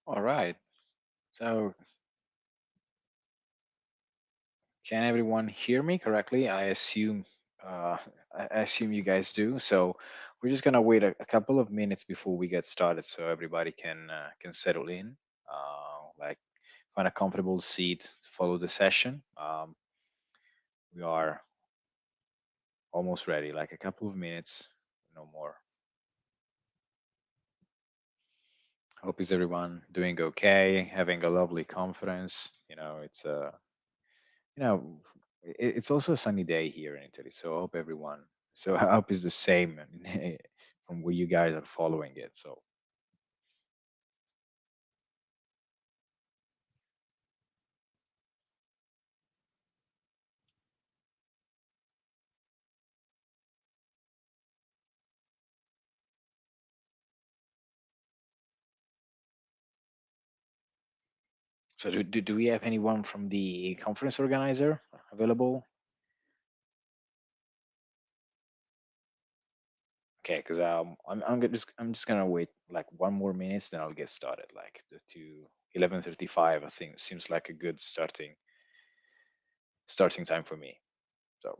All right. So, can everyone hear me correctly? Uh, I assume you guys do. So, we're just gonna wait a couple of minutes before we get started, so everybody can settle in, like find a comfortable seat to follow the session. We are almost ready, like a couple of minutes, no more. Hope is everyone doing okay, having a lovely conference. It's also a sunny day here in Italy, so I hope everyone. So I hope it's the same from where you guys are following it. So do we have anyone from the conference organizer available? Okay, because I'm just gonna wait like one more minute, then I'll get started. Like the to 11:35, I think seems like a good starting time for me. So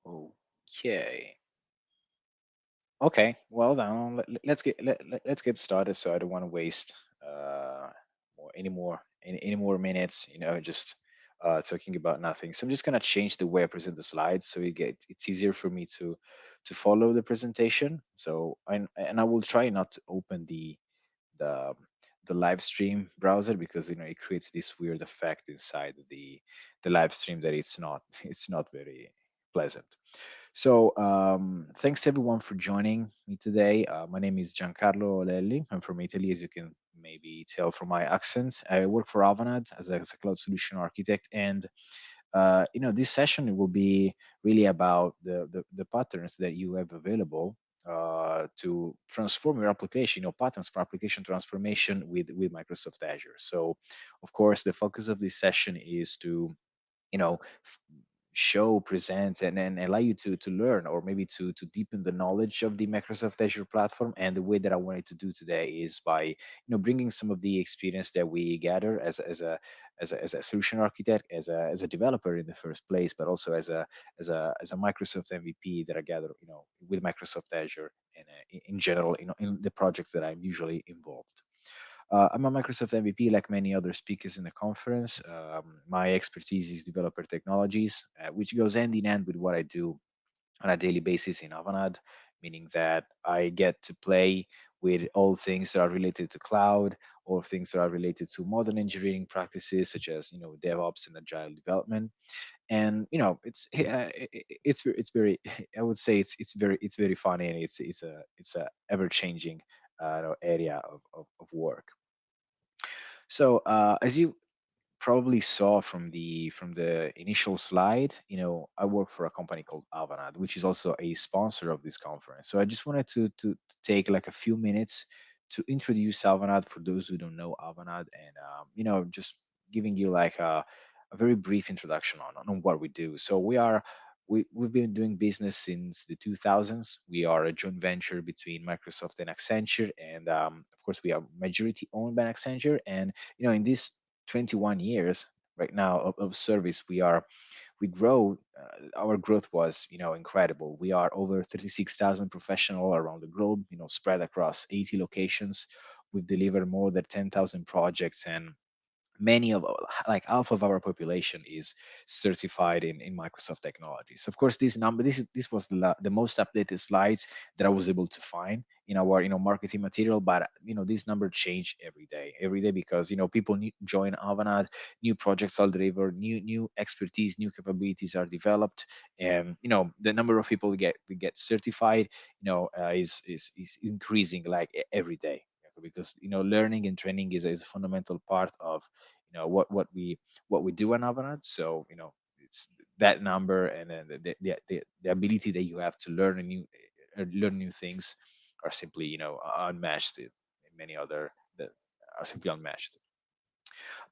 okay. Okay, well then let's get started. So I don't want to waste uh any more minutes. Just talking about nothing. So I'm just gonna change the way I present the slides so it's easier for me to follow the presentation. So and I will try not to open the the live stream browser because it creates this weird effect inside the live stream that it's not it's not very pleasant. So, thanks everyone for joining me today. My name is Giancarlo Lelli. I'm from Italy, as you can maybe tell from my accent. I work for Avanade as a cloud solution architect, and this session will be really about the patterns that you have available to transform your application. Patterns for application transformation with Microsoft Azure. So, of course, the focus of this session is to you know f- show, present, and then allow you to learn, or maybe to deepen the knowledge of the Microsoft Azure platform. And the way that I wanted to do today is by bringing some of the experience that we gather as a solution architect, as a developer in the first place, but also as a Microsoft MVP that I gather with Microsoft Azure and in general in the projects that I'm usually involved. I'm a Microsoft MVP like many other speakers in the conference. My expertise is developer technologies, which goes hand in hand with what I do on a daily basis in Avanade, meaning that I get to play with all things that are related to cloud or things that are related to modern engineering practices such as DevOps and agile development. And it's very I would say it's very funny, and it's a ever changing area of work. So as you probably saw from the initial slide, I work for a company called Avanade, which is also a sponsor of this conference. So I just wanted to take like a few minutes to introduce Avanade for those who don't know Avanade, and just giving you like a very brief introduction on what we do. So we've been doing business since the 2000s. We are a joint venture between Microsoft and Accenture, and of course we are majority owned by Accenture. And in this 21 years right now of service, we grow. Our growth was incredible. We are over 36,000 professional around the globe, spread across 80 locations. We've delivered more than 10,000 projects, and many of like half of our population is certified in Microsoft technologies. Of course, this was the most updated slides that I was able to find in our marketing material, but this number change every day because people join Avanade, new projects are delivered, new expertise, new capabilities are developed, and the number of people we get certified is increasing like every day, because learning and training is a fundamental part of what we do on Avanade. So it's that number, and then the ability that you have to learn new things are simply unmatched in many other that are simply unmatched.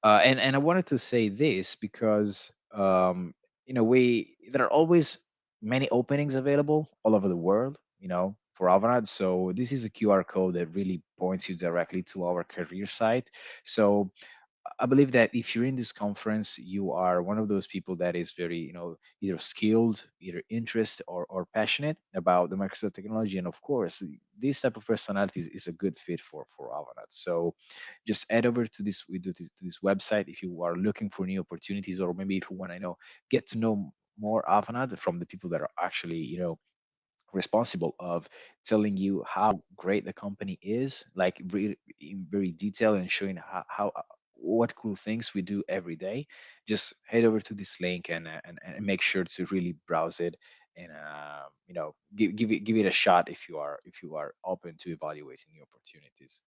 And I wanted to say this because we there are always many openings available all over the world, for Avanade. So this is a QR code that really points you directly to our career site. So I believe that if you're in this conference, you are one of those people that is very, either skilled, either interested or passionate about the Microsoft technology. And of course, this type of personality is a good fit for Avanade. So just head over to this website if you are looking for new opportunities, or maybe if you want to get to know more Avanade from the people that are actually, responsible of telling you how great the company is, like in very detail, and showing how what cool things we do every day. Just head over to this link and make sure to really browse it, and give it a shot if you are open to evaluating new opportunities.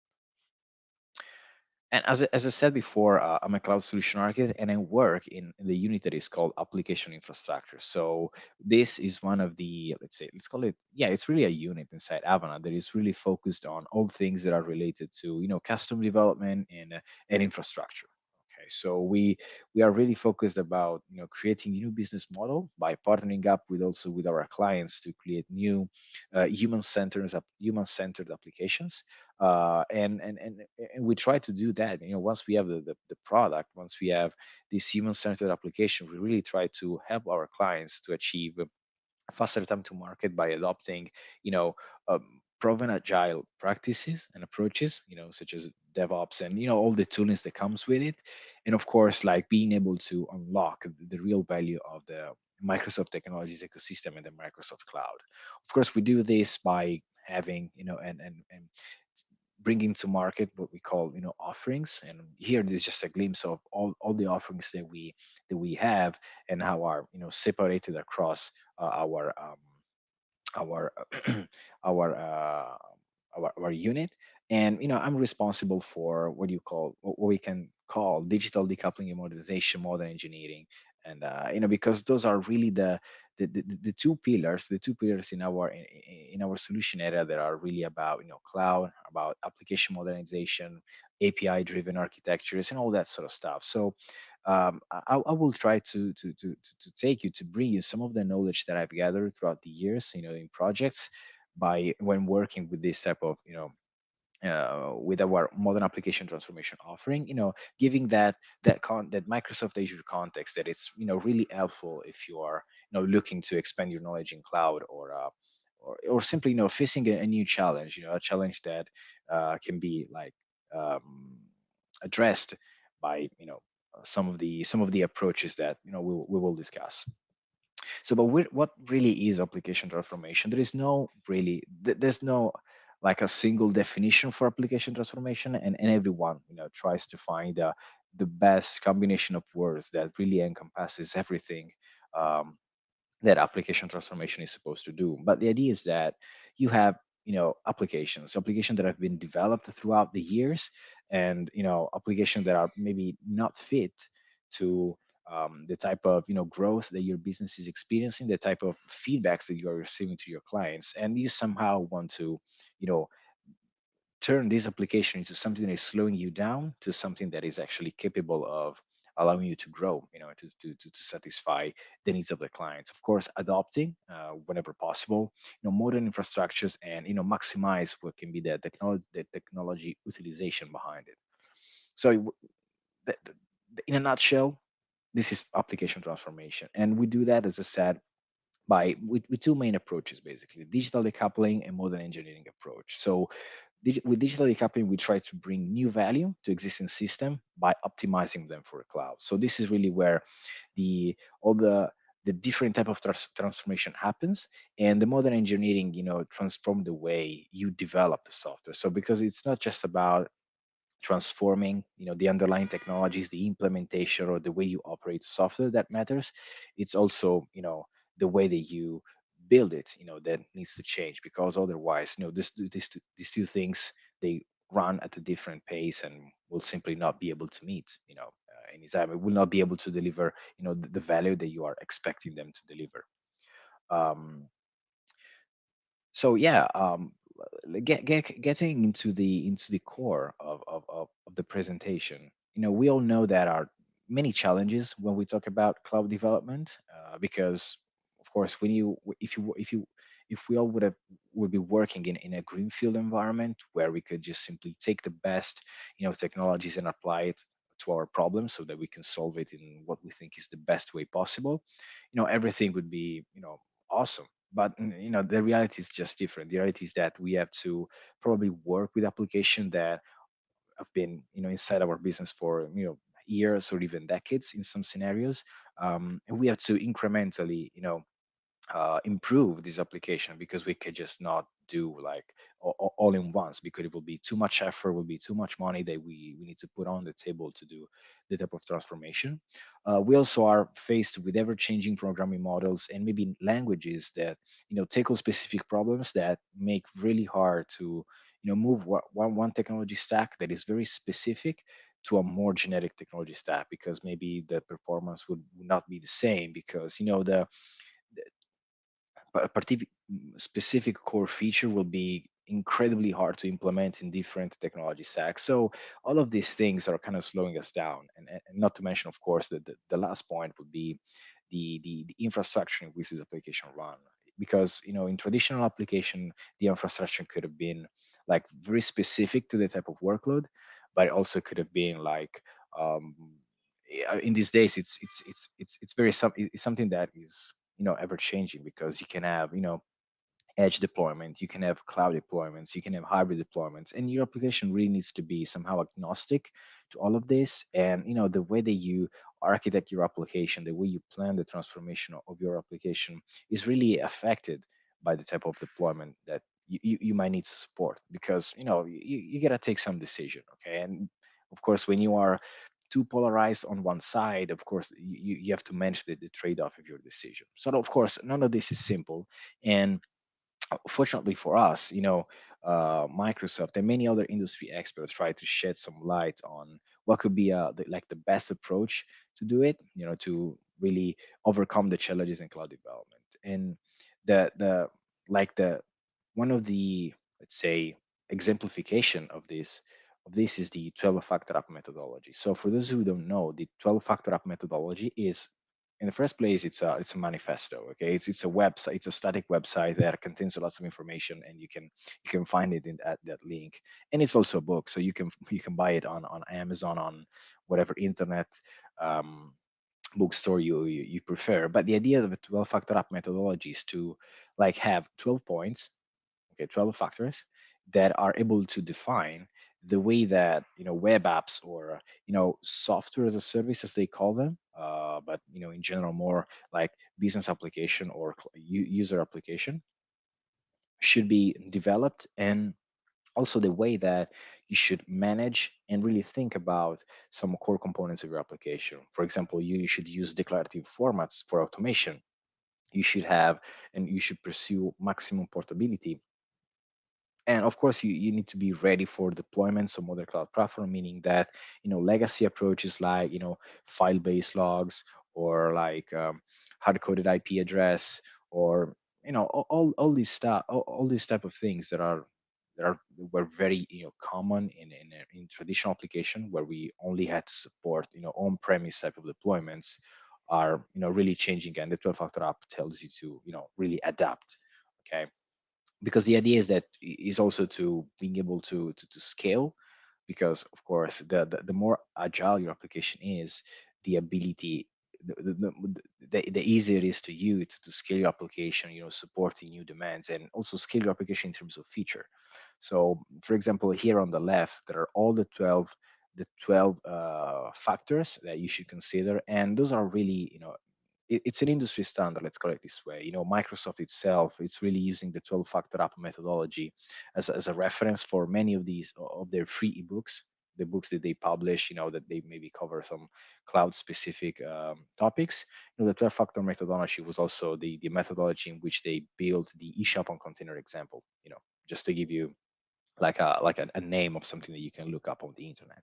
And as I said before, I'm a cloud solution architect, and I work in the unit that is called application infrastructure. So this is one of the, let's call it, yeah, it's really a unit inside Avana that is really focused on all things that are related to, custom development and infrastructure. Okay, so we are really focused about, creating new business model by partnering up with our clients to create new human-centered applications, and we try to do that. Once we have the product, once we have this human-centered application, we really try to help our clients to achieve a faster time to market by adopting you know proven agile practices and approaches, such as DevOps, and all the toolings that comes with it. And of course, like being able to unlock the real value of the Microsoft technologies ecosystem and the Microsoft cloud. Of course, we do this by having, and bringing to market what we call, offerings. And here there's just a glimpse of all the offerings that we have, and how are, separated across our our uh, our unit. And I'm responsible for what you call what we can call digital decoupling and modernization, modern engineering. And because those are really the two pillars in our solution area that are really about, cloud, about application modernization, API driven architectures, and all that sort of stuff. So I will try to take you to bring you some of the knowledge that I've gathered throughout the years, in projects, by when working with this type of, with our modern application transformation offering, giving that Microsoft Azure context that it's, really helpful if you are, looking to expand your knowledge in cloud, or simply, facing a new challenge, a challenge that can be like um, addressed by, some of the approaches that, we will discuss. So, but what really is application transformation? There's no like a single definition for application transformation, and everyone, tries to find the best combination of words that really encompasses everything um, that application transformation is supposed to do. But the idea is that you have, applications that have been developed throughout the years, and applications that are maybe not fit to the type of, growth that your business is experiencing, the type of feedbacks that you are receiving to your clients, and you somehow want to, you know turn this application into something that is slowing you down to something that is actually capable of allowing you to grow, to satisfy the needs of the clients. Of course, adopting, whenever possible, modern infrastructures, and maximize what can be the technology utilization behind it. So, in a nutshell, this is application transformation, and we do that, as I said, with two main approaches, basically: digital decoupling and modern engineering approach. So with digital decoupling, we try to bring new value to existing system by optimizing them for a cloud. So this is really where all the different type of transformation happens, and the modern engineering, transform the way you develop the software. So because it's not just about transforming, the underlying technologies, the implementation, or the way you operate software that matters. It's also, the way that you build it, that needs to change, because otherwise, these two things, they run at a different pace and will simply not be able to meet, anytime. It will not be able to deliver, the value that you are expecting them to deliver. Um, so yeah, getting into the core of the presentation. We all know that are many challenges when we talk about cloud development, because of course, when you if we all would be working in a greenfield environment where we could just simply take the best technologies and apply it to our problem so that we can solve it in what we think is the best way possible, everything would be awesome. But the reality is just different. The reality is that we have to probably work with applications that have been inside our business for years or even decades in some scenarios. And we have to incrementally improve this application, because we could just not do like all in once, because it will be too much effort, will be too much money that we need to put on the table to do the type of transformation. We also are faced with ever changing programming models and maybe languages that tackle specific problems that make really hard to move one technology stack that is very specific to a more generic technology stack, because maybe the performance would not be the same, because a specific core feature will be incredibly hard to implement in different technology stacks. So all of these things are kind of slowing us down, and not to mention, of course, that the last point would be the infrastructure in which this application run. Because in traditional application, the infrastructure could have been like very specific to the type of workload, but it also could have been like in these days it's very it's something that is ever changing, because you can have edge deployment, you can have cloud deployments, you can have hybrid deployments, and your application really needs to be somehow agnostic to all of this. And the way that you architect your application, the way you plan the transformation of your application is really affected by the type of deployment that you might need to support, because you got to take some decision. Okay, and of course, when you are too polarized on one side, of course you have to manage the trade-off of your decision. So of course, none of this is simple. And fortunately for us, Microsoft and many other industry experts try to shed some light on what could be like the best approach to do it, to really overcome the challenges in cloud development. And the like the one of the, let's say, exemplification of this is the 12-factor app methodology. So for those who don't know, the 12-factor app methodology is, in the first place, it's a manifesto. Okay, it's a website, it's a static website that contains lots of information, and you can find it at that link. And it's also a book, so you can buy it on Amazon, on whatever internet um, bookstore you prefer. But the idea of a 12-factor app methodology is to like have 12 points, okay, 12 factors that are able to define the way that web apps, or software as a service, as they call them, but in general more like business application or user application, should be developed. And also the way that you should manage and really think about some core components of your application. For example, you should use declarative formats for automation. You should have, and you should pursue maximum portability. And of course, you need to be ready for deployments of other cloud platform, meaning that legacy approaches like file-based logs, or like hard-coded IP address, or all these stuff, all these type of things that were very common in traditional application, where we only had to support on-premise type of deployments, are really changing, and the 12-factor app tells you to really adapt. Okay, because the idea is that is also to being able to scale, because of course the more agile your application is, the ability the easier it is to you to scale your application, supporting new demands, and also scale your application in terms of feature. So for example, here on the left there are all the 12 factors that you should consider, and those are really it's an industry standard, let's call it this way. Microsoft itself, it's really using the 12-factor app methodology as a reference for many of these of their free ebooks, the books that they publish, that they maybe cover some cloud specific topics. The 12-factor methodology was also the methodology in which they built the eShop on container example, just to give you a name of something that you can look up on the internet.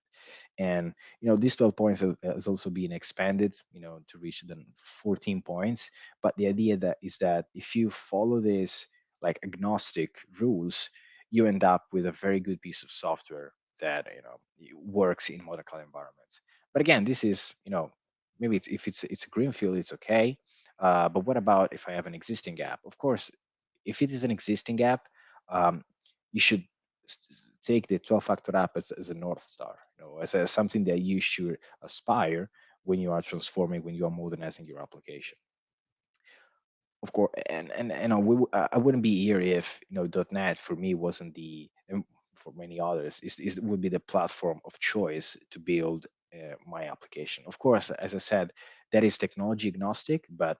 And these 12 points has also been expanded, to reach the 14 points. But the idea that is that if you follow this like agnostic rules, you end up with a very good piece of software that works in modern cloud environments. But again, this is maybe if it's a greenfield, it's okay. But what about if I have an existing app? Of course, if it is an existing app, you should take the 12-factor app as a north star, as something that you should aspire when you are transforming, when you are modernizing your application. Of course, and I wouldn't be here if .NET for me wasn't and for many others is would be the platform of choice to build my application. Of course, as I said, that is technology agnostic, but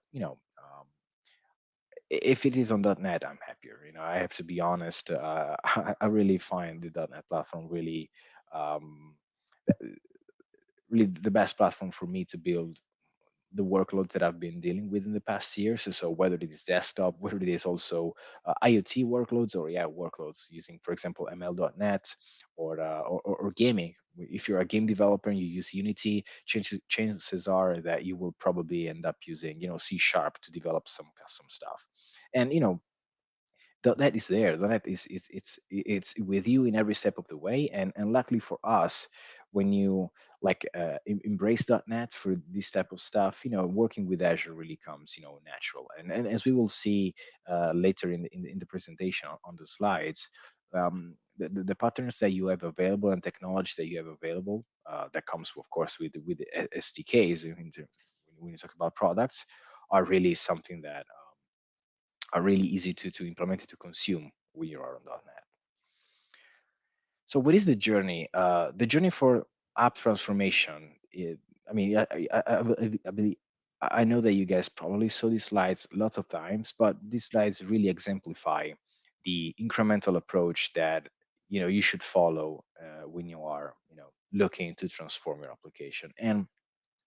if it is on .NET, I'm happier. I have to be honest. I really find the .NET platform um, really the best platform for me to build the workloads that I've been dealing with in the past years. So whether it is desktop, whether it is also IoT workloads, or workloads using, for example, ML.NET, or gaming. If you're a game developer and you use Unity, chances are that you will probably end up using C# to develop some custom stuff. And that is there. That is it's with you in every step of the way. And luckily for us, when you embrace .NET for this type of stuff, working with Azure really comes natural. And as we will see later in the presentation on the slides, the patterns that you have available and technology that you have available, that comes of course with the SDKs when you talk about products, are really something that are really easy to implement and to consume when you are on .NET. So what is the journey? The journey for app transformation. I mean, I know that you guys probably saw these slides lots of times, but these slides really exemplify the incremental approach that you should follow when you are looking to transform your application. And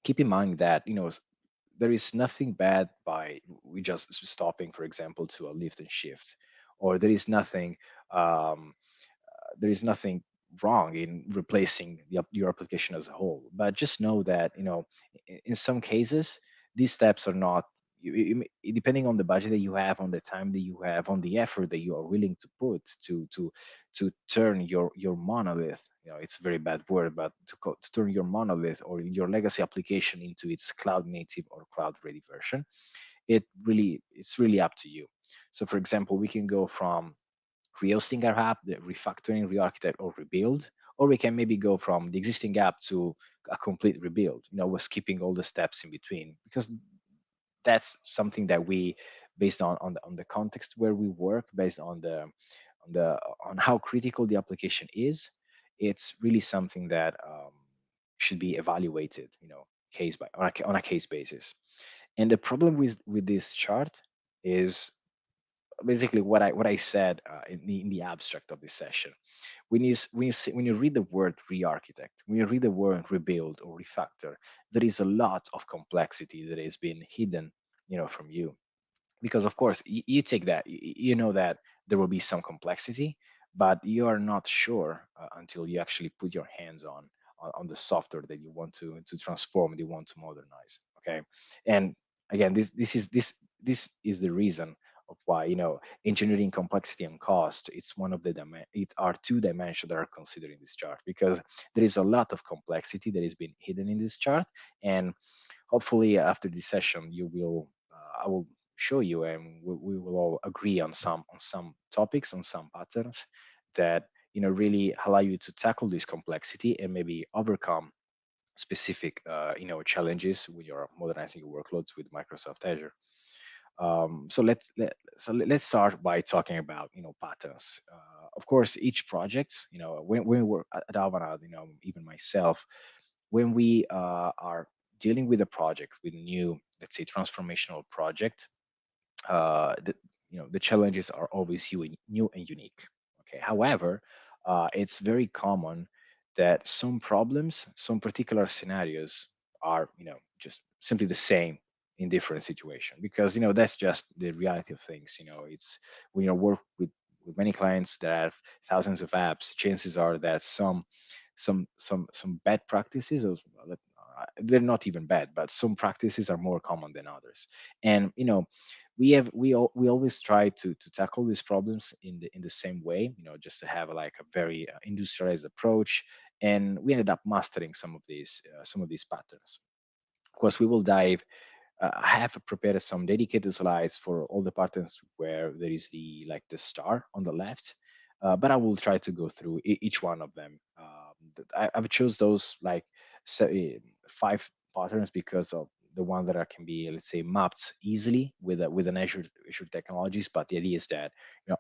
keep in mind that there is nothing bad by we just stopping, for example, to a lift and shift, or um, there is nothing wrong in replacing your application as a whole. But just know that in some cases these steps are not. Depending on the budget that you have, on the time that you have, on the effort that you are willing to put to turn your monolith, it's a very bad word, but to turn your monolith or your legacy application into its cloud native or cloud ready version, it's really up to you. So for example, we can go from rehosting our app, the refactoring, re-architect, or rebuild, or we can maybe go from the existing app to a complete rebuild. We're skipping all the steps in between, because that's something that we, based on the context where we work, based on how critical the application is, it's really something that should be evaluated, case by on a case basis. And the problem with this chart is basically what I said in the abstract of this session. When you read the word re-architect, when you read the word rebuild or refactor, there is a lot of complexity that has been hidden, from you. Because of course you take that, you know that there will be some complexity, but you are not sure until you actually put your hands on the software that you want to transform, that you want to modernize. Okay. And again, this is the reason of why engineering complexity and cost, it's one of the it are two dimensions that are considered in this chart, because there is a lot of complexity that has been hidden in this chart. And hopefully after this session you will I will show you, and we will all agree on some topics, on some patterns that really allow you to tackle this complexity and maybe overcome specific challenges when you're modernizing your workloads with Microsoft Azure. So let's start by talking about patterns. Of course, each project, when we work at Avanade, even myself, when we are dealing with a project, with a new, let's say, transformational project, the challenges are always new and unique. Okay. However, it's very common that some problems, some particular scenarios are just simply the same in different situations, because that's just the reality of things. It's when you work with many clients that have thousands of apps, chances are that some bad practices, they're not even bad, but some practices are more common than others. And we always try to tackle these problems in the same way, just to have like a very industrialized approach. And we ended up mastering some of these patterns. Of course, we will dive. I have prepared some dedicated slides for all the patterns where there is the star on the left, but I will try to go through each one of them. I've chose those like five patterns because of the one that can be, let's say, mapped easily with an Azure technologies. But the idea is that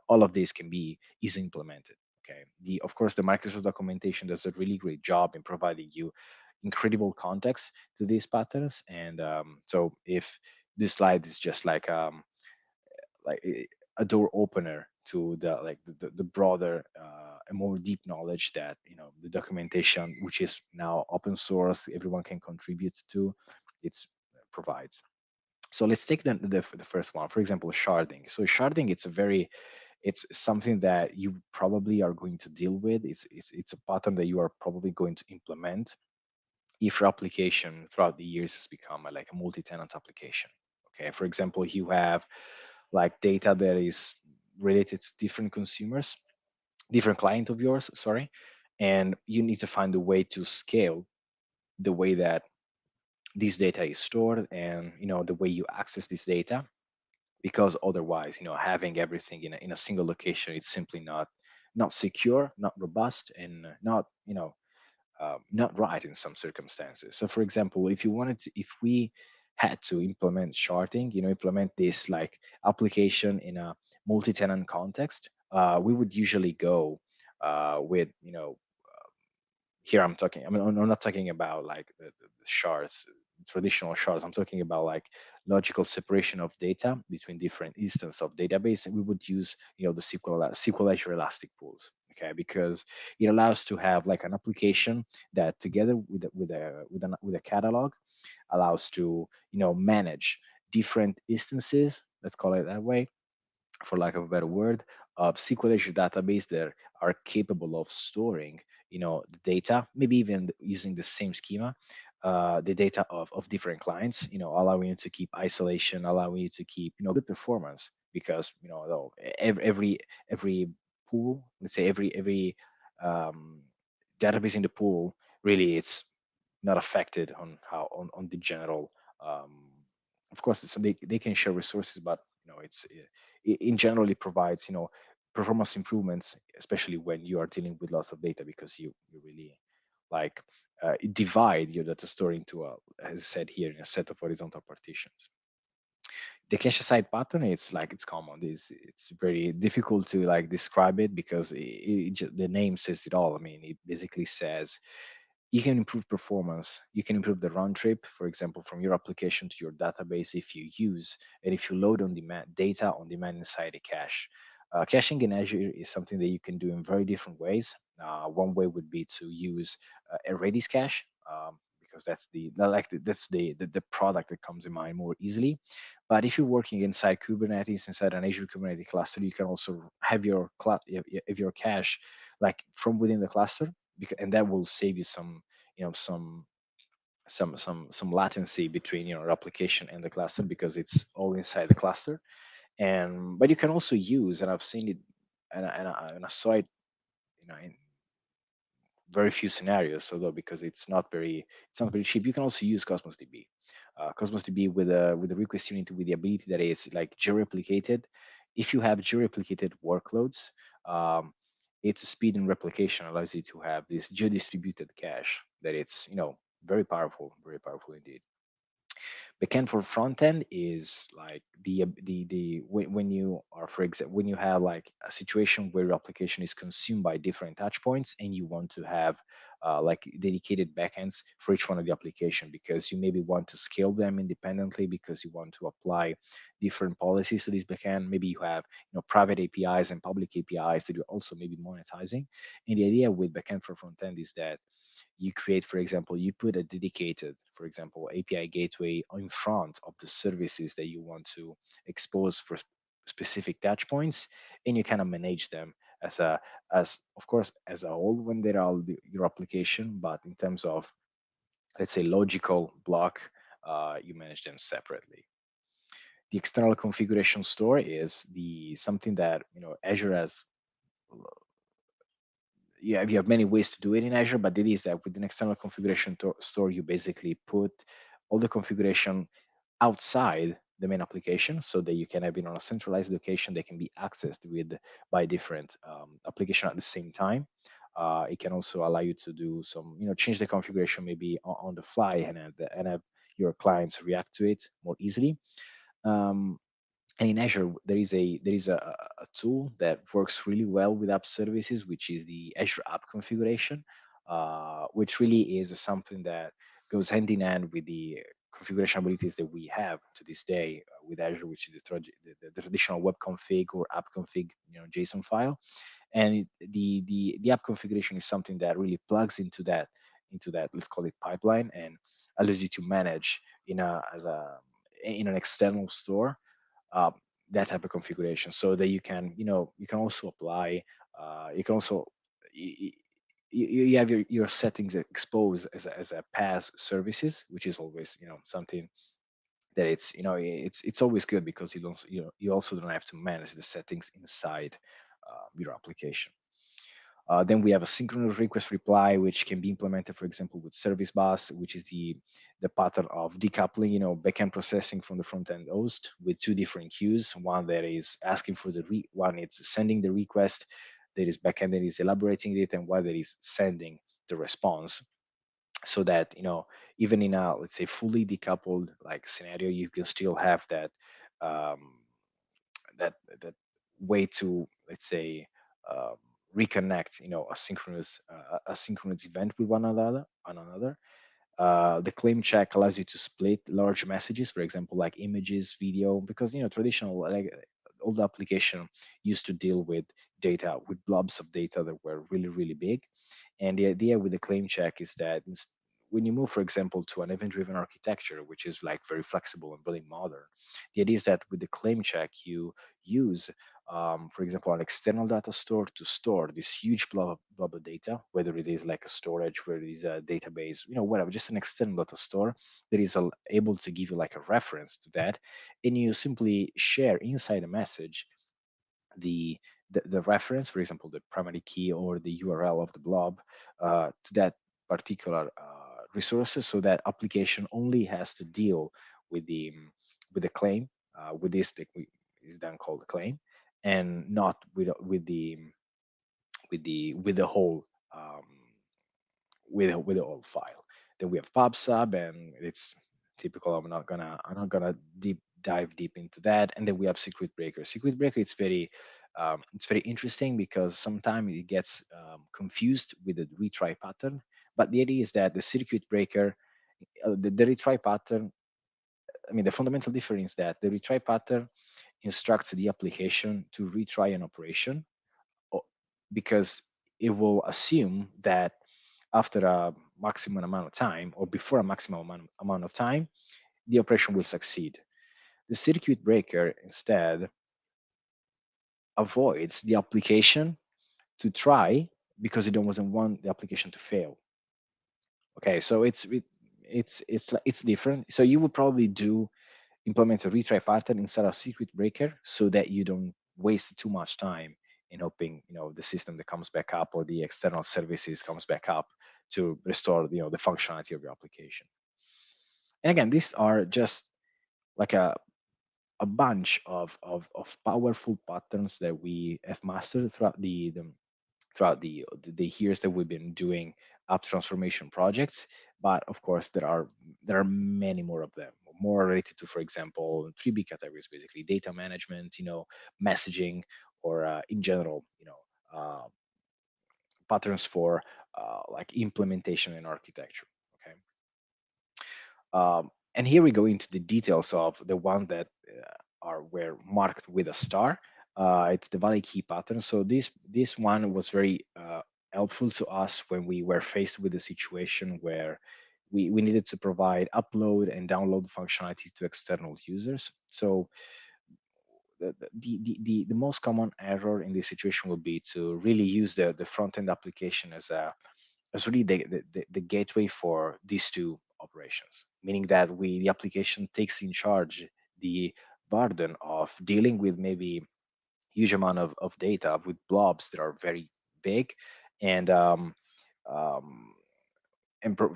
all of these can be easily implemented. Okay. Of course, the Microsoft documentation does a really great job in providing you incredible context to these patterns. And so if this slide is just like a door opener to the broader and more deep knowledge that the documentation, which is now open source, everyone can contribute to, it's provides. So let's take the first one, for example, sharding. So sharding, it's something that you probably are going to deal with. It's a pattern that you are probably going to implement if your application throughout the years has become like a multi-tenant application. Okay, for example, you have like data that is related to different consumers, different client of yours, sorry, and you need to find a way to scale the way that this data is stored and the way you access this data, because otherwise having everything in a single location, it's simply not secure, not robust, and not not right in some circumstances. So for example, if we had to implement sharding, implement this like application in a multi-tenant context, we would usually go with here I'm talking, I'm not talking about like the shards, traditional shards. I'm talking about like logical separation of data between different instances of database. And we would use, the SQL Azure Elastic pools. Okay, because it allows to have like an application that together with a catalog allows to, manage different instances, let's call it that way, for lack of a better word, of SQL Azure database that are capable of storing, the data, maybe even using the same schema, the data of different clients, allowing you to keep isolation, allowing you to keep, good performance, because, though every pool, let's say every um, database in the pool, really it's not affected on how on the general. Um, of course, they can share resources, but in general it provides performance improvements, especially when you are dealing with lots of data, because you really like divide your data store into as I said here, in a set of horizontal partitions. The cache side pattern, it's common. It's very difficult to like describe it because the name says it all. I mean, it basically says you can improve performance, you can improve the round trip, for example, from your application to your database, if you use and if you load on demand data on demand inside a cache. Caching in Azure is something that you can do in very different ways. One way would be to use a Redis cache, because that's the product that comes in mind more easily. But if you're working inside Kubernetes, inside an Azure Kubernetes cluster, you can also have your cache like from within the cluster, and that will save you some some latency between your application and the cluster, because it's all inside the cluster. And but you can also use, and I've seen it, and I saw it, in very few scenarios, although because it's not very cheap, you can also use Cosmos DB. Cosmos DB with a request unit with the ability that is like geo-replicated. If you have geo-replicated workloads, um, its speed and replication allows you to have this geo-distributed cache that it's very powerful indeed. Backend for front end is like when you are, for example, when you have like a situation where your application is consumed by different touch points and you want to have like dedicated backends for each one of the application, because you maybe want to scale them independently, because you want to apply different policies to this backend. Maybe you have private APIs and public APIs that you're also maybe monetizing. And the idea with backend for front end is that you create, for example, you put a dedicated, for example, API gateway in front of the services that you want to expose for specific touch points, and you kind of manage them as a as of course as a whole when they're all your application, but in terms of, let's say, logical block, you manage them separately. The external configuration store is the something that, Azure has. Yeah, you have many ways to do it in Azure, but it is that with an external configuration store, you basically put all the configuration outside the main application so that you can have it on a centralized location that can be accessed by different application at the same time. It can also allow you to do some, change the configuration maybe on the fly and have your clients react to it more easily. Um, and in Azure, there is a tool that works really well with app services, which is the Azure App Configuration, which really is something that goes hand in hand with the configuration abilities that we have to this day with Azure, which is the traditional web config or app config, JSON file. And the app configuration is something that really plugs into that, let's call it pipeline, and allows you to manage in an external store, uh, that type of configuration, so that you can also apply, you can also you, you have your settings exposed as a PaaS services, which is always, something that it's always good, because you also don't have to manage the settings inside your application. Then we have a synchronous request reply, which can be implemented, for example, with service bus, which is the pattern of decoupling, backend processing from the front end host with two different queues. One that is asking for one it's sending the request, there is backend that is elaborating it, and one that is sending the response. So that, even in a, let's say, fully decoupled like scenario, you can still have um, that way to, let's say, um, reconnect, a synchronous event with one another. The claim check allows you to split large messages, for example, like images, video, because, traditional, like, old application used to deal with data, with blobs of data that were really, really big. And the idea with the claim check is that when you move, for example, to an event-driven architecture, which is like very flexible and really modern, the idea is that with the claim check, you use, for example, an external data store to store this huge blob of data, whether it is like a storage, whether it is a database, whatever, just an external data store that is able to give you like a reference to that, and you simply share inside a message the, the reference, for example, the primary key or the URL of the blob, to that particular resources, so that application only has to deal with the claim, with this that is then called the claim, and not with the whole, um, with the whole file. Then we have PubSub, and it's typical. I'm not gonna dive deep into that. And then we have Secret Breaker. Secret Breaker, it's very interesting, because sometimes it gets confused with the retry pattern. But the idea is that the circuit breaker, the retry pattern, I mean, the fundamental difference is that the retry pattern instructs the application to retry an operation, because it will assume that after a maximum amount of time, or before a maximum amount of time, the operation will succeed. The circuit breaker instead avoids the application to try, because it doesn't want the application to fail. Okay, so it's different. So you would probably implement a retry pattern instead of secret breaker, so that you don't waste too much time in hoping, the system that comes back up, or the external services comes back up to restore, the functionality of your application. And again, these are just like a bunch of powerful patterns that we have mastered throughout the years that we've been doing app transformation projects. But of course, there are many more of them, more related to, for example, three big categories, basically: data management, messaging, or in general, patterns for like implementation and architecture. Okay. And here we go into the details of the one that were marked with a star. It's the valid key pattern. So this one was very helpful to us when we were faced with a situation where we needed to provide upload and download functionality to external users. So the most common error in this situation would be to really use the front end application as really the gateway for these two operations, meaning that the application takes in charge the burden of dealing with maybe huge amount of data with blobs that are very big, and um,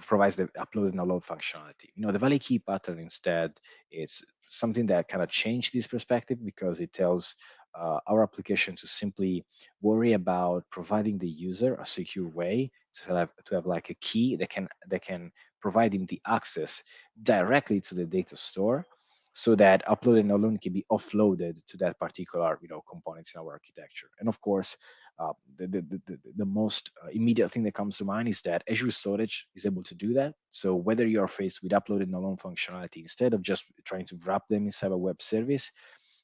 provides the upload and download functionality. The valley key pattern instead, it's something that kind of changed this perspective because it tells our application to simply worry about providing the user a secure way to have like a key that can provide him the access directly to the data store, so that upload and download can be offloaded to that particular components in our architecture. And of course, the most immediate thing that comes to mind is that Azure Storage is able to do that. So whether you are faced with upload and download functionality, instead of just trying to wrap them inside a web service,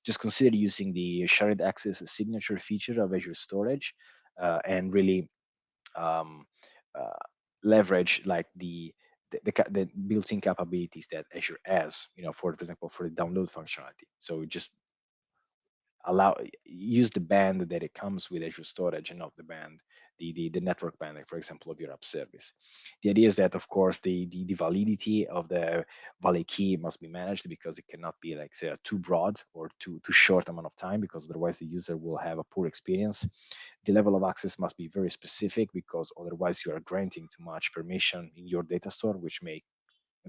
just consider using the shared access signature feature of Azure Storage, and really um, uh, leverage like the built-in capabilities that Azure has, for example, for the download functionality. So just use the band that it comes with Azure Storage, and not the band, the network band, like, for example, of your app service. The idea is that, of course, the validity of the valley key must be managed, because it cannot be like, say, too broad or too short amount of time, because otherwise the user will have a poor experience. The level of access must be very specific, because otherwise you are granting too much permission in your data store, which may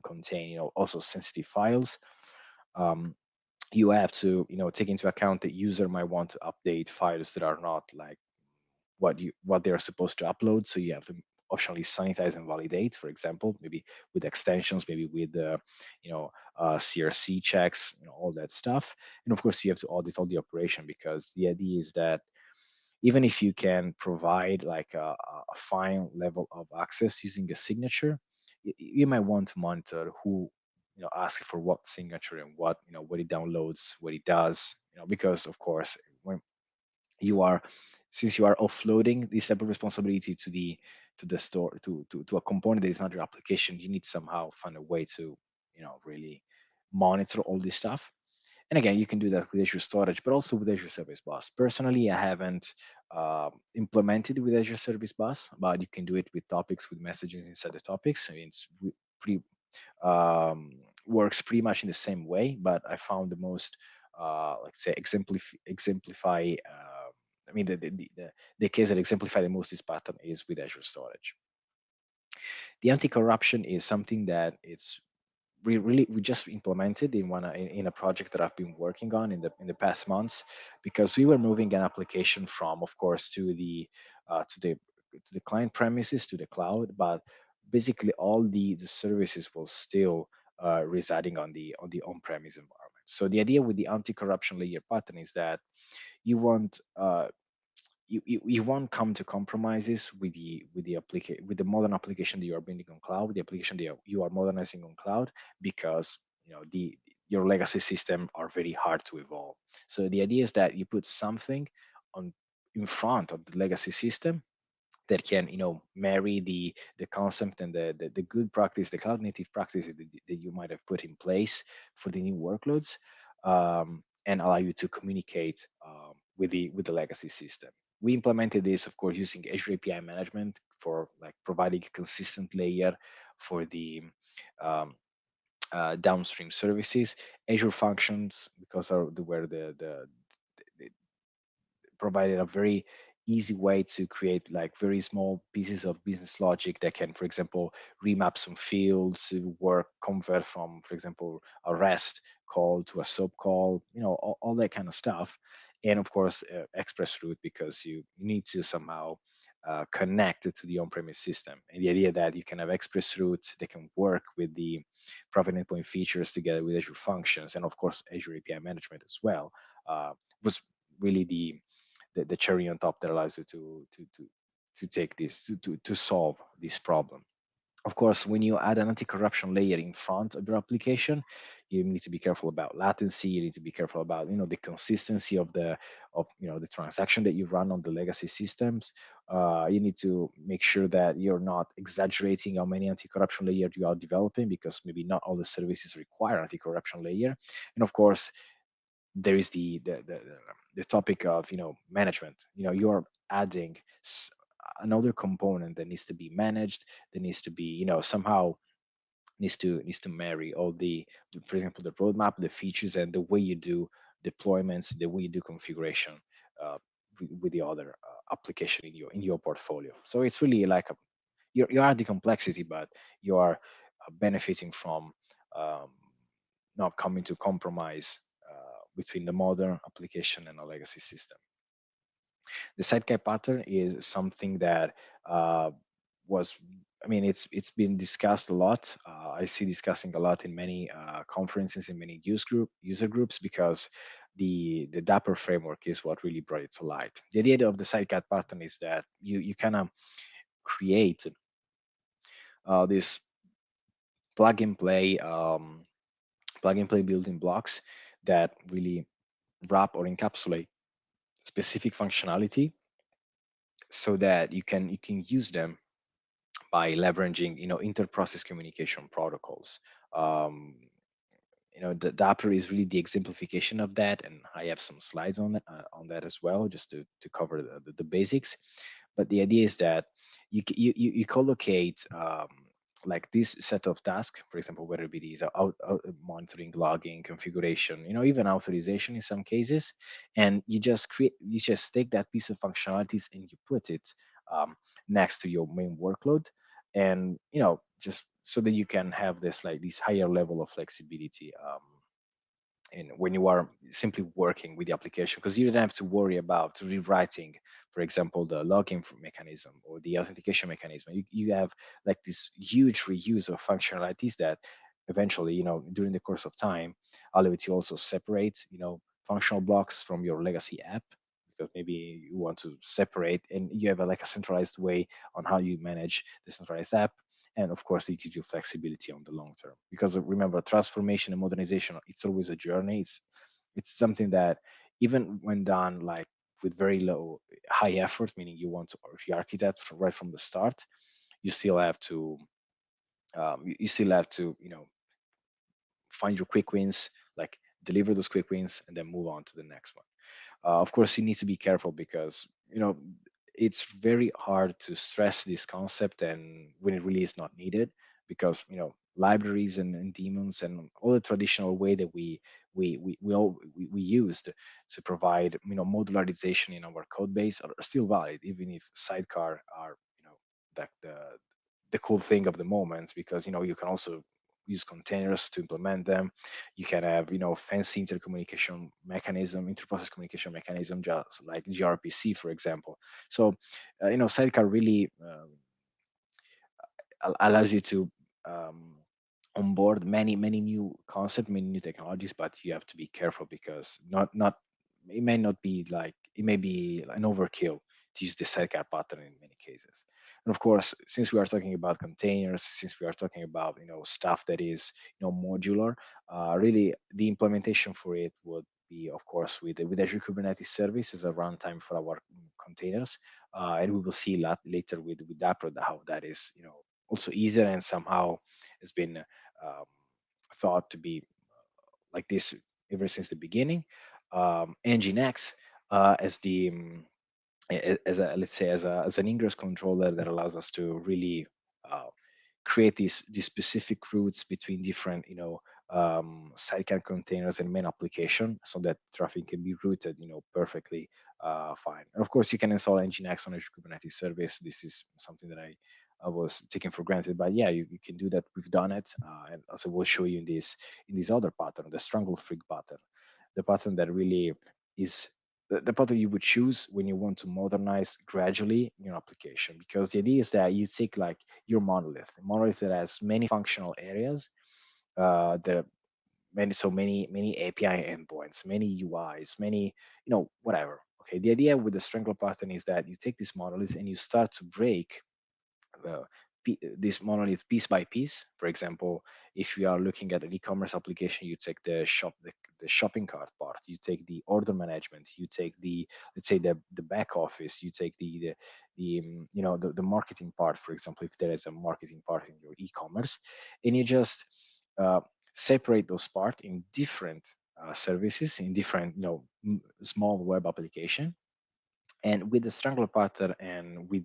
contain also sensitive files. um, you have to take into account that user might want to update files that are not like what they're supposed to upload, so you have to optionally sanitize and validate, for example, maybe with extensions, maybe with CRC checks, all that stuff. And of course you have to audit all the operation, because the idea is that even if you can provide like a fine level of access using a signature, you might want to monitor who asks for what signature, and what he downloads, what he does, because of course, when you are since you are offloading this type of responsibility to the store, to a component that is not your application, you need to somehow find a way to really monitor all this stuff. And again, you can do that with Azure Storage, but also with Azure Service Bus. Personally, I haven't implemented with Azure Service Bus, but you can do it with topics, with messages inside the topics. I mean, it's pretty um, works pretty much in the same way. But I found the most, like say, exemplify. I mean, the case that exemplify the most this pattern is with Azure Storage. The anti-corruption is something that we just implemented in a project that I've been working on in the past months, because we were moving an application from, of course, to the client premises, to the cloud, but basically all the services will still residing on the on-premise environment. So the idea with the anti-corruption layer pattern is that you want you won't come to compromises with the modern application that you are building on cloud, the application that you are modernizing on cloud, because the your legacy system are very hard to evolve. So the idea is that you put something on in front of the legacy system that can marry the concept and the good practice, the cloud native practices that you might have put in place for the new workloads, and allow you to communicate with the legacy system. We implemented this, of course, using Azure API management for like providing a consistent layer for the um, downstream services. Azure Functions, because where the provided a very easy way to create like very small pieces of business logic that can, for example, remap some fields, work, convert from, for example, a REST call to a SOAP call, all that kind of stuff. And of course, express route, because you need to somehow connect it to the on-premise system. And the idea that you can have express route that can work with the private endpoint features together with Azure Functions, and of course Azure API management as well, was really the cherry on top that allows you to take this to solve this problem. Of course, when you add an anti-corruption layer in front of your application, you need to be careful about latency. You need to be careful about the consistency of the transaction that you run on the legacy systems. You need to make sure that you're not exaggerating how many anti-corruption layers you are developing, because maybe not all the services require anti-corruption layer. And of course, there is the topic of management. You're adding another component that needs to be managed, that needs to be somehow needs to marry all for example, the roadmap, the features, and the way you do deployments, the way you do configuration uh, with the other application in your portfolio. So it's really like you're adding complexity, but you are benefiting from um, not coming to compromise between the modern application and a legacy system. The Sidekick pattern is something that was, I mean, it's been discussed a lot. I see discussing a lot in many conferences, in many user groups, because the Dapper framework is what really brought it to light. The idea of the Sidekick pattern is that you kind of create this plug and play building blocks that really wrap or encapsulate specific functionality, so that you can use them by leveraging inter-process communication protocols. Um, the Dapper is really the exemplification of that, and I have some slides on that as well, just to cover the basics. But the idea is that you collocate like this set of tasks, for example, whether it is monitoring, logging, configuration, even authorization in some cases, and you just take that piece of functionalities and you put it um, next to your main workload, and just so that you can have this higher level of flexibility in when you are simply working with the application, because you don't have to worry about rewriting, for example, the login mechanism or the authentication mechanism. You have like this huge reuse of functionalities that eventually, during the course of time, allow you to also separate, functional blocks from your legacy app, because maybe you want to separate and you have like a centralized way on how you manage the centralized app. And of course, it gives you flexibility on the long term, because remember, transformation and modernization, it's always a journey. It's something that, even when done like with very low high effort, meaning you want to re-architect right from the start, you still have to you still have to find your quick wins, like deliver those quick wins and then move on to the next one. Of course, you need to be careful, because it's very hard to stress this concept and when it really is not needed, because libraries and daemons and all the traditional way that we used to provide modularization in our code base are still valid, even if sidecar are that the cool thing of the moment, because you can also use containers to implement them. You can have fancy intercommunication mechanism, interprocess communication mechanism, just like gRPC, for example. So sidecar really allows you to um, onboard many new concepts, many new technologies, but you have to be careful, because not it may not be like, it may be an overkill to use the sidecar pattern in many cases. And of course, since we are talking about containers, since we are talking about stuff that is modular, really the implementation for it would be, of course, with Azure Kubernetes Service as a runtime for our containers, and we will see later with Dapper how that is also easier, and somehow has been thought to be like this ever since the beginning. Nginx as the as a, let's say, as an ingress controller that allows us to really uh, create these specific routes between different sidecar containers and main application, so that traffic can be routed perfectly fine. And of course, you can install Nginx on Azure Kubernetes Service. This is something that I was taking for granted, but yeah, you can do that. We've done it, and also we'll show you in this other pattern, the Strangler pattern, the pattern that really is the pattern you would choose when you want to modernize gradually your application, because the idea is that you take like your monolith, a monolith that has many functional areas, that many API endpoints, many UIs, many whatever. Okay, the idea with the Strangler pattern is that you take this monolith and you start to break uh, this monolith piece by piece. For example, if you are looking at an e-commerce application, you take the shopping cart part, you take the order management, you take the, let's say, the back office, you take the marketing part, for example, if there is a marketing part in your e-commerce, and you just uh, separate those parts in different services in different, small web application. And with the Strangler pattern and with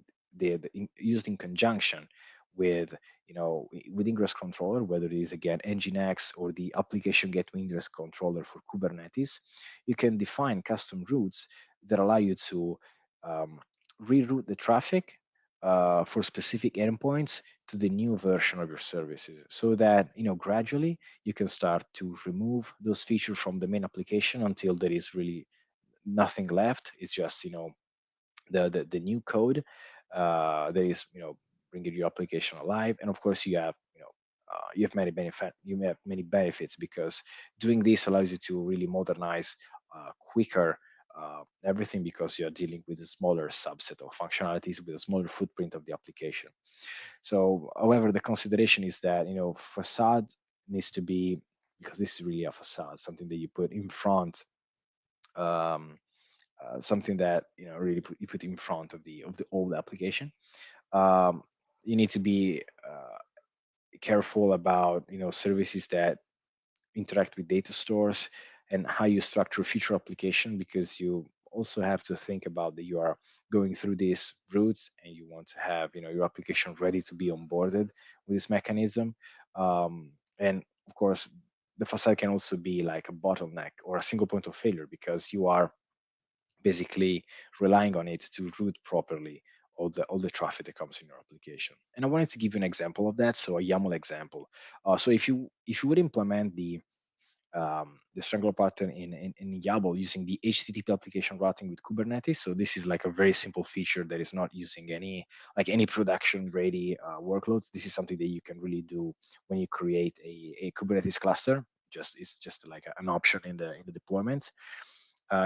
used in conjunction with, with Ingress controller, whether it is again Nginx or the application gateway Ingress controller for Kubernetes, you can define custom routes that allow you to um, reroute the traffic for specific endpoints to the new version of your services, so that gradually you can start to remove those features from the main application until there is really nothing left. It's just the new code that is bringing your application alive. And of course you have you have many benefits, because doing this allows you to really modernize quicker everything, because you're dealing with a smaller subset of functionalities with a smaller footprint of the application. So however, the consideration is that facade needs to be, because this is really a facade, something that you put in front, um, something that really you put in front of the old application. Um, you need to be careful about services that interact with data stores and how you structure future application, because you also have to think about that you are going through these routes and you want to have your application ready to be onboarded with this mechanism. And of course, the facade can also be like a bottleneck or a single point of failure, because you are basically relying on it to route properly all the traffic that comes in your application. And I wanted to give you an example of that, so a YAML example. So if you would implement the Strangler pattern in YAML using the HTTP application routing with Kubernetes. So this is like a very simple feature that is not using any production ready workloads. This is something that you can really do when you create a Kubernetes cluster. It's just like an option in the deployment.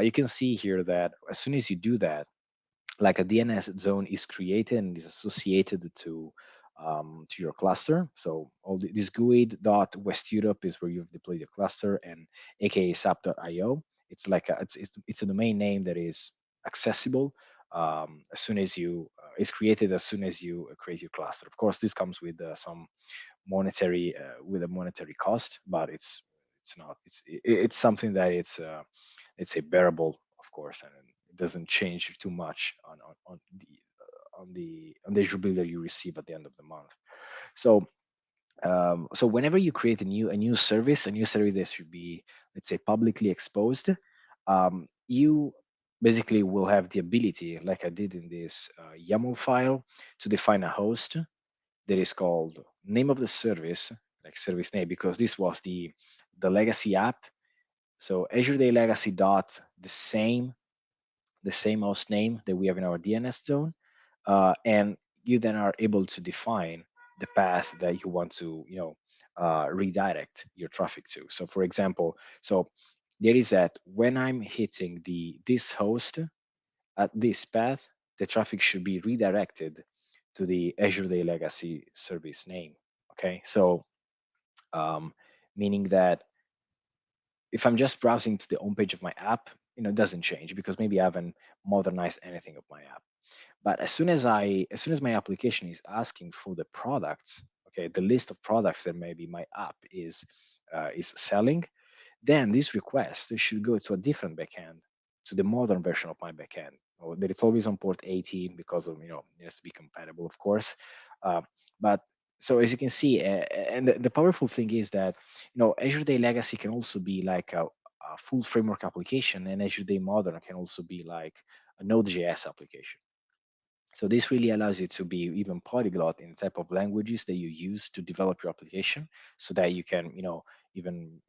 You can see here that as soon as you do that, like a DNS zone is created and is associated to your cluster. So this GUID dot West Europe is where you've deployed your cluster, and aka sap.io. It's like it's a domain name that is accessible as soon as you is created as soon as you create your cluster. Of course, this comes with some monetary with a monetary cost, but it's not it's something that it's a bearable, of course, and it doesn't change too much on the Azure bill that you receive at the end of the month. So whenever you create a new service, that should be, let's say, publicly exposed, you basically will have the ability, like I did in this YAML file, to define a host that is called name of the service, like service name, because this was the legacy app. So Azure Day Legacy dot the same host name that we have in our DNS zone, and you then are able to define the path that you want to redirect your traffic to. So for example, there is that when I'm hitting this host at this path, the traffic should be redirected to the Azure Day Legacy service name. Okay, so um, meaning that if I'm just browsing to the homepage of my app, it doesn't change, because maybe I haven't modernized anything of my app. But as soon as my application is asking for the products, okay, the list of products that maybe my app is selling, then this request should go to a different backend, to the modern version of my backend, or that it's always on port 80, because of it has to be compatible, of course. But so as you can see, and the powerful thing is that Azure Day Legacy can also be like a full framework application, and Azure Day Modern can also be like a Node.js application. So this really allows you to be even polyglot in the type of languages that you use to develop your application, so that you can, even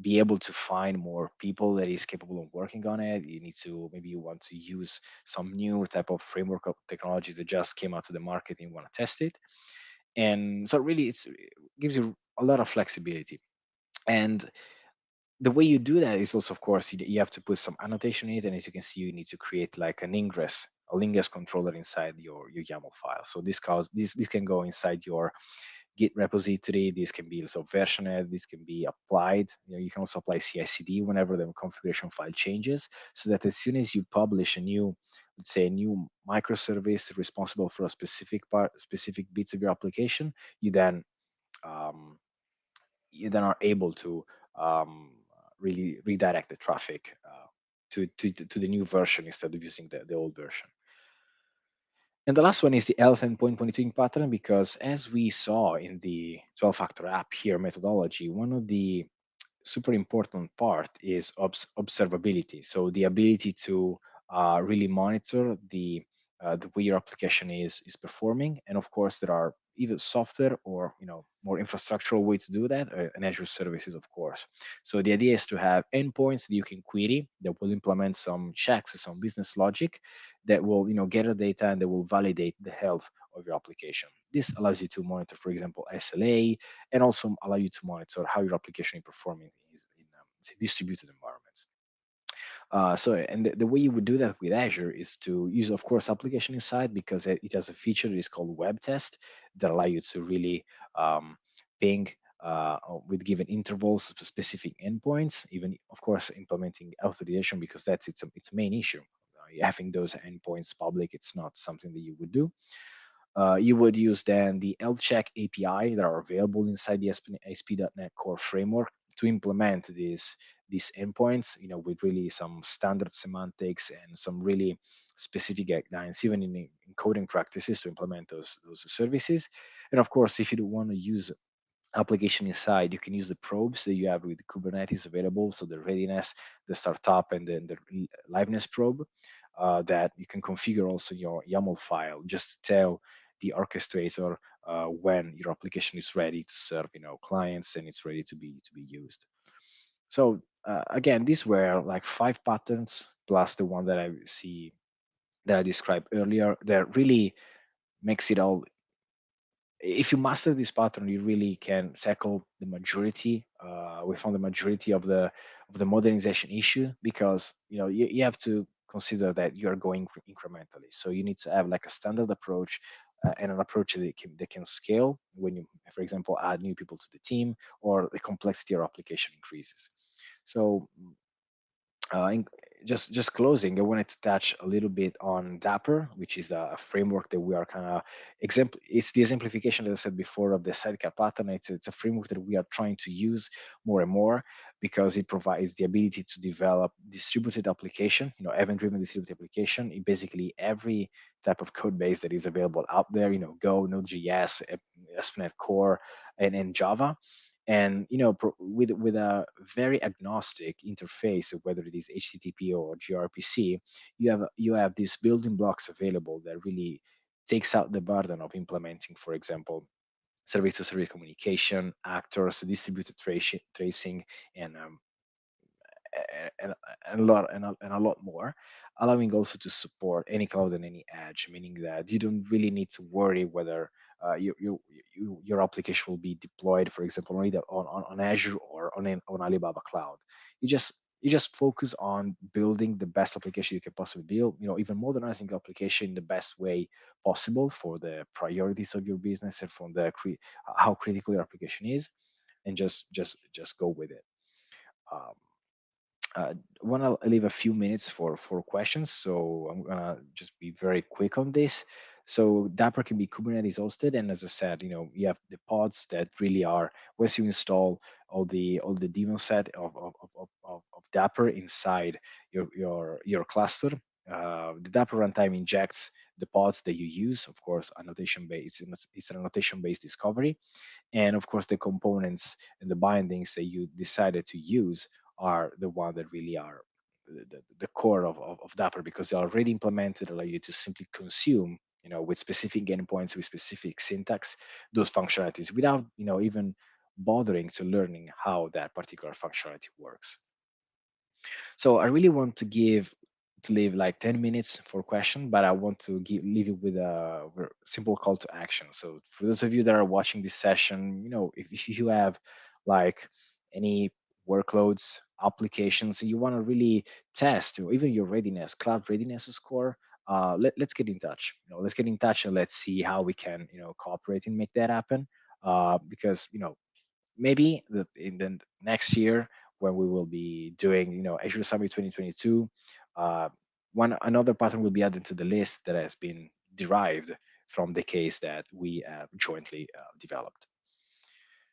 be able to find more people that is capable of working on it. Maybe you want to use some new type of framework of technology that just came out to the market and you want to test it. And so really it gives you a lot of flexibility. And the way you do that is also, of course, you have to put some annotation in it. And as you can see, you need to create like a lingress controller inside your YAML file. So this can go inside your Git repository. This can be also versioned. This can be applied. You can also apply CI/CD whenever the configuration file changes, so that as soon as you publish let's say a new microservice responsible for a specific bits of your application, you then um, are able to um, really redirect the traffic to the new version instead of using the old version. And the last one is the health endpoint monitoring pattern, because as we saw in the 12-factor app here methodology, one of the super important part is observability. So the ability to really monitor the way your application is performing. And of course, there are either software or more infrastructural way to do that, and Azure services, of course. So the idea is to have endpoints that you can query that will implement some checks, some business logic that will gather data and that will validate the health of your application. This allows you to monitor, for example, SLA, and also allow you to monitor how your application is performing in say, distributed environments. And the way you would do that with Azure is to use, of course, application inside, because it has a feature that is called web test that allow you to really ping with given intervals to specific endpoints, even, of course, implementing authorization, because that's its main issue. Having those endpoints public, it's not something that you would do. You would use then the health check API that are available inside the ASP.NET Core framework to implement these endpoints, with really some standard semantics and some really specific guidelines, even in coding practices, to implement those services. And of course, if you don't want to use application inside, you can use the probes that you have with Kubernetes available. So the readiness, the startup, and then the liveness probe that you can configure also in your YAML file, just to tell the orchestrator when your application is ready to serve, clients, and it's ready to be used. So again, these were like 5 patterns plus the one that I described earlier that really makes it all. If you master this pattern, you really can tackle the majority. We found the majority of the modernization issue, because you have to consider that you are going incrementally. So you need to have like a standard approach, and an approach that can scale when you, for example, add new people to the team, or the complexity of your application increases. So in, just closing, I wanted to touch a little bit on Dapper, which is a framework that we are kind of It's the exemplification that I said before of the Sidekick Pattern. It's a framework that we are trying to use more and more, because it provides the ability to develop distributed application, event-driven distributed application in basically every type of code base that is available out there. Go, Node.js, ASP.NET Core, and Java. And with a very agnostic interface, whether it is HTTP or gRPC, you have these building blocks available that really takes out the burden of implementing, for example, service-to-service communication, actors, distributed tracing, and and, and a lot more, allowing also to support any cloud and any edge, meaning that you don't really need to worry whether your application will be deployed, for example, on either on Azure or on Alibaba Cloud. You just focus on building the best application you can possibly build, even modernizing your application in the best way possible for the priorities of your business and from how critical your application is, and just go with it. Um, I want to leave a few minutes for questions, so I'm gonna just be very quick on this. So Dapper can be Kubernetes hosted, and as I said, you have the pods that really are, once you install all the demo set of Dapper inside your cluster. The Dapper runtime injects the pods that you use, of course, annotation based. It's an annotation based discovery, and of course, the components and the bindings that you decided to use are the one that really are the core of Dapper, because they're already implemented, allow you to simply consume, with specific endpoints, with specific syntax, those functionalities without, even bothering to learning how that particular functionality works. So I really want to leave like 10 minutes for question, but I want to leave you with a simple call to action. So for those of you that are watching this session, if you have like any workloads, applications, and you want to really test, or even your readiness, cloud readiness score, let's get in touch. Let's get in touch and let's see how we can, cooperate and make that happen. Because maybe in the next year, when we will be doing, Azure Summit 2022, another pattern will be added to the list that has been derived from the case that we have jointly developed.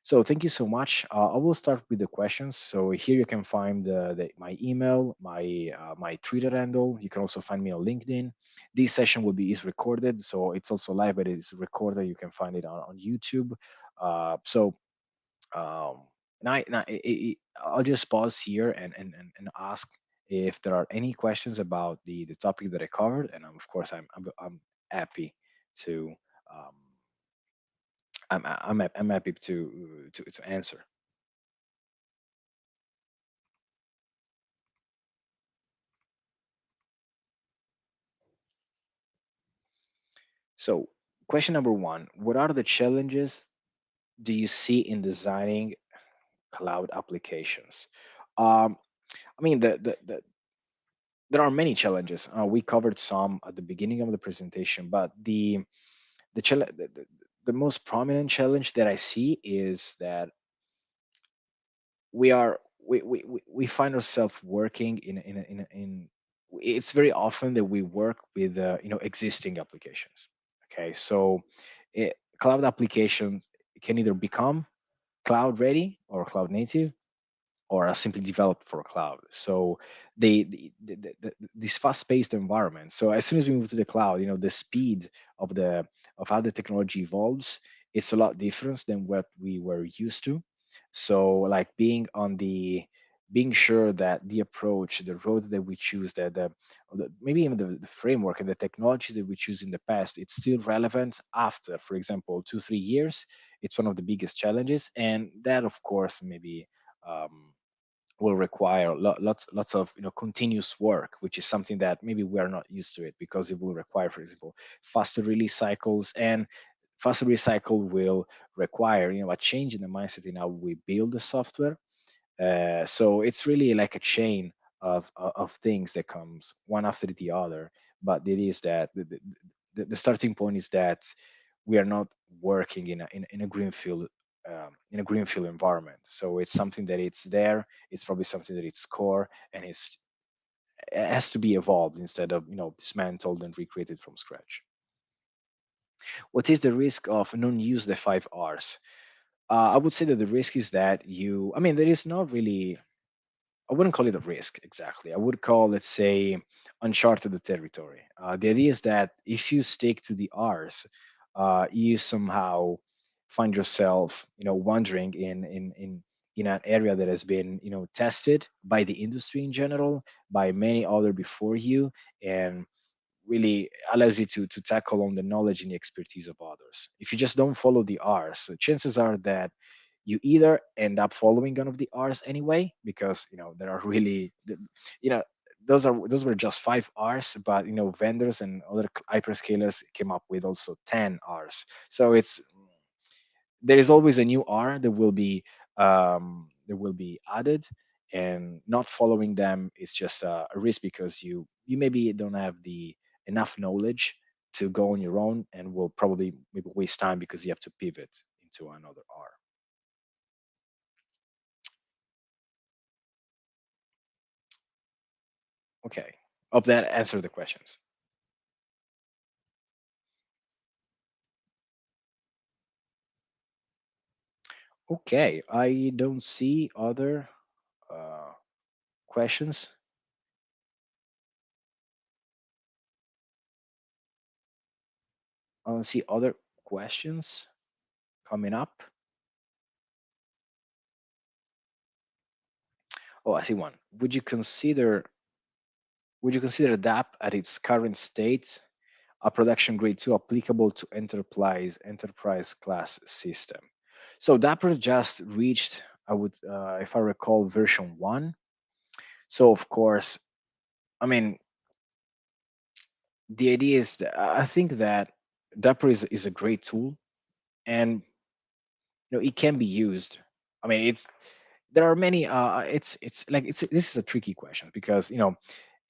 So thank you so much. I will start with the questions. So here you can find my email, my Twitter handle. You can also find me on LinkedIn. This session is recorded, so it's also live, but it's recorded. You can find it on YouTube. So um, I'll just pause here and ask if there are any questions about the topic that I covered, and of course I'm happy to um, I'm happy to answer. So, question number one: what are the challenges do you see in designing cloud applications? Um, I mean, there are many challenges. We covered some at the beginning of the presentation, but the most prominent challenge that I see is that we are we find ourselves working in it's very often that we work with existing applications. Okay, so cloud applications can either become cloud ready or cloud native, or are simply developed for cloud. So this fast-paced environment. So as soon as we move to the cloud, the speed of the of how the technology evolves, it's a lot different than what we were used to. So like being sure that the approach, the road that we choose, that maybe even the framework and the technology that we choose in the past, it's still relevant after, for example, 2 3 years. It's one of the biggest challenges, and that of course maybe um, will require lots of continuous work, which is something that maybe we are not used to it, because it will require, for example, faster release cycles, and faster release cycle will require a change in the mindset in how we build the software. So it's really like a chain of things that comes one after the other. But it is that the starting point is that we are not working in a greenfield in a greenfield environment. So it's something that it's there. It's probably something that it's core, and it has to be evolved instead of dismantled and recreated from scratch. What is the risk of non-use the 5 Rs? I would say that the risk is that I mean, there is not really, I wouldn't call it a risk exactly. I would call, let's say, uncharted territory. The idea is that if you stick to the R's, you somehow find yourself, wandering in an area that has been, tested by the industry in general, by many other before you, and really allows you to tackle on the knowledge and the expertise of others. If you just don't follow the R's, chances are that you either end up following one of the R's anyway, because there are really you know those were just 5 R's, but vendors and other hyperscalers came up with also 10 R's. So there is always a new R that will be added, and not following them is just a risk, because you maybe don't have the enough knowledge to go on your own, and will probably maybe waste time because you have to pivot into another R. Okay, hope that answered the questions. Okay, I don't see other uh, questions. I don't see other questions coming up. Oh, I see one. Would you consider DApp at its current state a production grade 2 applicable to enterprise class system? So Dapper just reached, if I recall, version 1. So of course, I mean, the idea is that I think that Dapper is a great tool, and it can be used. I mean, there are many. It's like this is a tricky question, because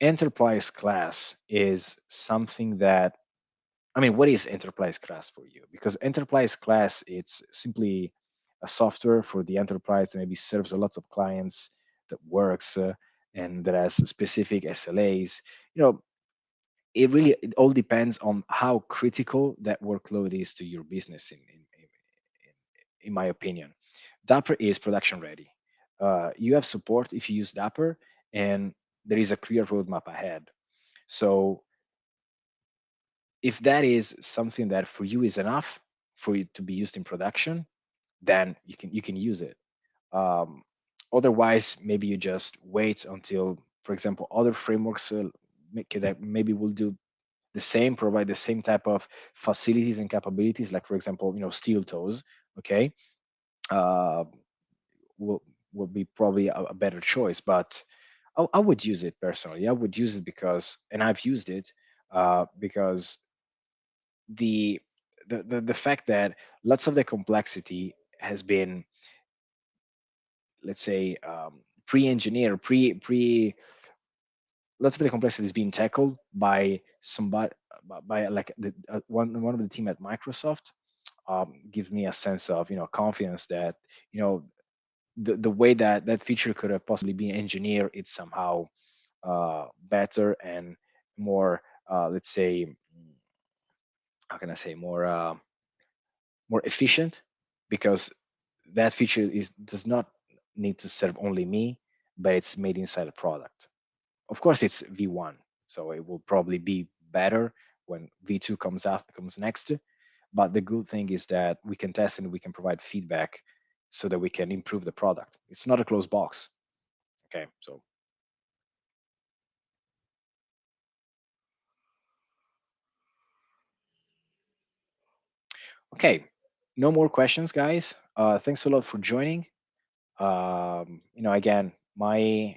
enterprise class is something that, I mean, what is enterprise class for you? Because enterprise class, it's simply a software for the enterprise that maybe serves a lot of clients, that works and that has specific SLAs. You know, it all depends on how critical that workload is to your business. In my opinion, Dapper is production ready. You have support if you use Dapper, and there is a clear roadmap ahead. So if that is something that for you is enough for it to be used in production, then you can use it. Um, Otherwise, maybe you just wait until, for example, other frameworks that maybe will do the same, provide the same type of facilities and capabilities, like for example, steel toes. Okay, uh, will will be probably a better choice. But I would use it personally. I would use it because, and I've used it because the, the fact that lots of the complexity has been, let's say, pre-engineered, lots of the complexity is being tackled by somebody, by like one of the team at Microsoft. Gives me a sense of confidence that the way that that feature could have possibly been engineered, it's somehow better and more, let's say, how can I say, more efficient, because that feature does not need to serve only me, but it's made inside a product. Of course, it's V1, so it will probably be better when V2 comes next. But the good thing is that we can test and we can provide feedback so that we can improve the product. It's not a closed box. Okay, so okay, no more questions, guys. Thanks a lot for joining. Again,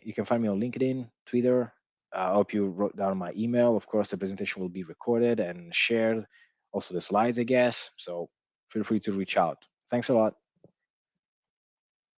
you can find me on LinkedIn, Twitter. I hope you wrote down my email. Of course, the presentation will be recorded and shared. Also, the slides, I guess. So feel free to reach out. Thanks a lot.